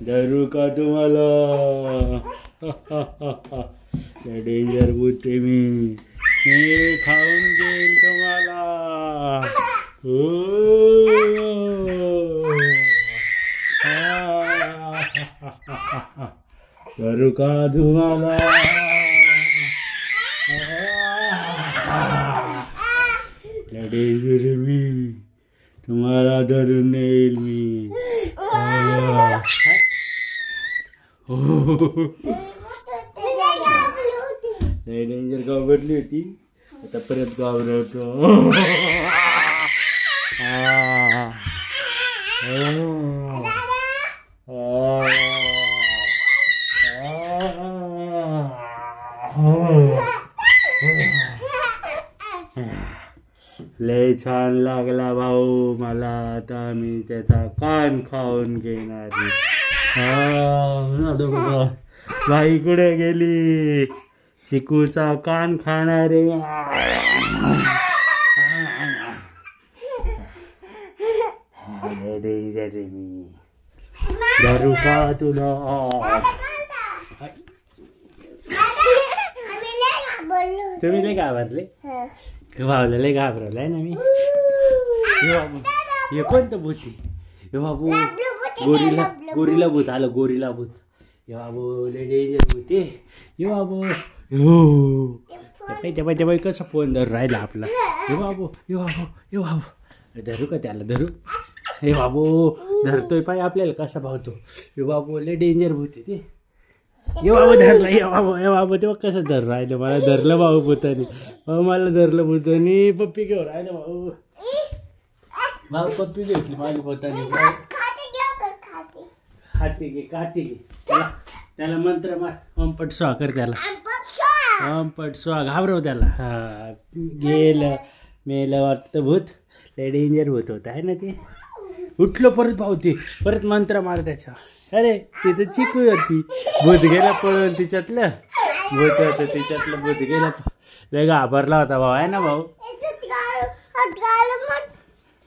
धरू का तुम्हाला? डेंजर बुते मी खाऊन घेईल तुम्हाला. धरू का तुम्हाला? डेंजर मी तुम्हाला धरून येईल मी. डेंजर घाबरली होती, आता परत घाबरतो. लय छान लागला भाऊ मला. आता मी त्याचा कान खाऊन घेणार. बाई कुठे गेली? चिकूचा कान खाणारे. मी धरू का तुला? तुम्ही लय घाबरले? भावला लय घाबरलाय ना मी. हे कोणतं भूत? हे बाबू गोरीला भूत आलं. गोरीला भूत. हे बाबू लय डेंजर भूत. हे बाबू त्या बाई कसं फोन धरू राहिला आपला. हे बाबू धरू का त्याला? धरू. हे बाबू धरतोय पाय आपल्याला कसा भावतो. हे बाबू लय डेंजर भूत ते. हे बाबू धरला. हे बाबू तेव्हा कसं धर राहिलं? मला धरलं भाऊ भूतानी. मला धरलं भूतानी. पप्पी घेऊन राहिलं भाऊ. भाऊ पप्पी घेतली माझी भूतानी. खाते घे त्याला मंत्र मार. ओमपट स्वा कर त्याला. ओमपट स्वा. घाबरव त्याला. हा गेलं मेलं वाटतं भूत. लय डेंजर भूत होत आहे ना ते. उठलं परत पावते. परत मंत्र मार त्याच्या. अरे तिथं चिकू होती. भूत गेला पळून तिच्यातलं. भूत होतं तिच्यातलं. भूत गेला. लय घाबरला होता भाऊ आहे ना भाऊ.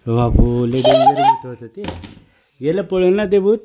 बाबू लय डेंजर भूत होतं ते. गेलं पळून ना ते भूत.